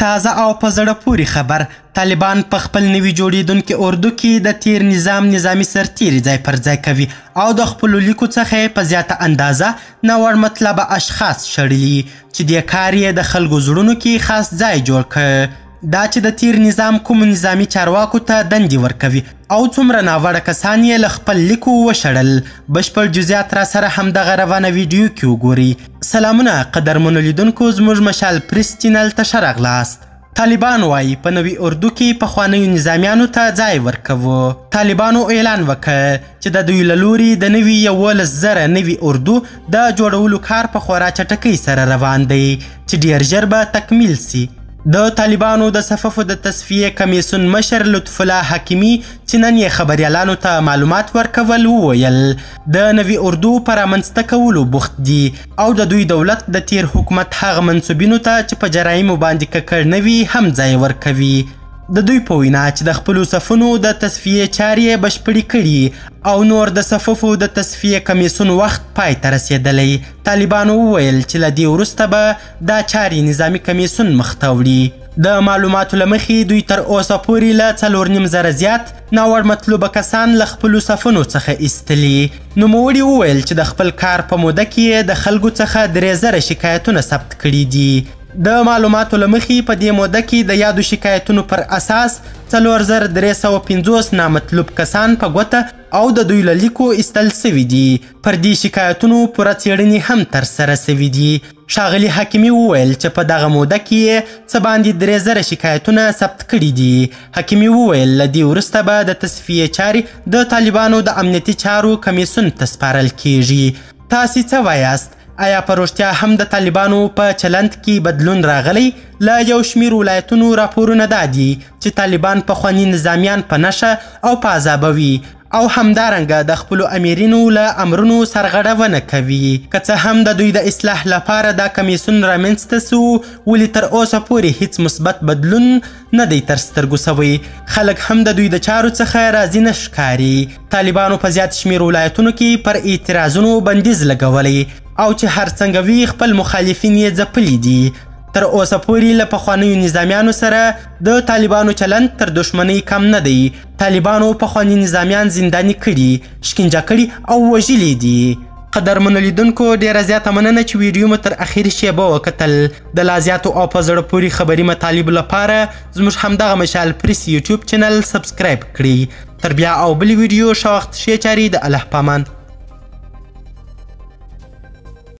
تازه او په زړه پورې خبر، طالبان په خپل نوي جوړېدونکي اردو کې د تیر نظامي سرتیري ځای پر ځای کوي او د خپلو لیکو څخه په زیاته اندازه ناوړ مطلبه اشخاص شړلي چې دې کار یې د خلکو زړونو کې خاص ځای جوړ کړ. دا چې د تیر نظام کوم نظامي چارواکو ته دندې ورکوي او څومره ناوړه کسان یې له خپل لیکو وشړل. بشپړ جزئیات را سره همدغه روانه ویډیو کې وګورئ. سلامونه قدرمنو لیدونکو، زموږ مشال پریس چینل ته ښه راغلاست. طالبان وایي په نوي اردو کې پخوانیو نظامیانو ته ځای ورکوو. طالبانو اعلان وکړ چې د دوی له لوري د نوي 11,000 نوي اردو د جوړولو کار په خورا چټکۍ سره روان دی چې ډیر ژر به تکمیل سي. د طالبانو د صفوفو د تصفیې کمیسیون مشر لطف الله حکیمي چې نن یې خبریالانو ته معلومات ورکول وویل د نوي اردو په رامنځته کولو بوخت دي او د دوی دولت د تیر حکومت هغه منصوبینو ته چې په جرایمو باندې ککړ نه وي هم ځای ورکوي. د دوی په وینا چې د خپلو صفونو د تصفیې چارې بشپړې کړي او نور د صفوفو د تصفیې کمیسیون وخت پای ته رسېدلی. طالبانو وویل چې له دې وروسته به دا چارې نظامي کمیسیون مخ ته وړي. د معلوماتو له مخې دوی تر اوسه پورې له 4.5 زیات ناوړ مطلوبه کسان له خپلو صفونو څخه ایستلي. نوموړي وویل چې د خپل کار په موده کې د خلکو څخه 3,000 شکایتونه ثبت کړي دي. د معلوماتو له مخې په دې موده کې د یادو شکایتونو پر اساس 4,350 نامطلوب کسان په ګوته او د دوی له لیکو ایستل سوي دي. پر دې شکایتونو پوره څېړنې هم ترسره سوي دي. ښاغلي حکیمي وویل چې په دغه موده کې څه باندې 3,000 شکایتونه ثبت کړي دي. حکیمي وویل له دې وروسته به د تصفیې چارې د طالبانو د امنیتي چارو کمیسیون ته سپارل کیږي. تاسې څه وایاست؟ آیا په رښتیا هم د طالبانو په چلند کې بدلون راغلی؟ له یو شمیر ولایتونو راپورونه دا دي چې طالبان پخواني نظامیان په نښه او په عذابوي او همدارنګه د خپلو امیرینو له امرونو سرغړونه کوي. که څه هم د دوی د اصلاح لپاره دا کمیسیون رامنځته سو، ولې تر اوسه پورې هیڅ مثبت بدلون نه دی تر سترګو سوی. خلک هم د دوی د چارو څخه راضي نه ښکاري. طالبانو په زیات شمیر ولایتونو کې پر اعتراضونو بندیز لګولی او چې هر څنګه وي خپل مخالفین یې ځپلي دي. تر اوسه پورې له پخوانیو نظامیانو سره د طالبانو چلند تر دښمنۍ کم نه دی. طالبانو پخواني نظامیان زنداني کړي، شکنجه کړي او وژلي دي. قدرمنو لیدونکو، ډیره زیاته مننه چې ویډیو مو تر اخري شیبه وکتل. د لا زیاتو او په زړه پورې خبري مطالبو لپاره زموږ همدغه مشال پریس یوټیوب چینل سبسکرایب کړئ. تر بیا او بلې ویډیو ښه وخت ښې چارې د الله په امان.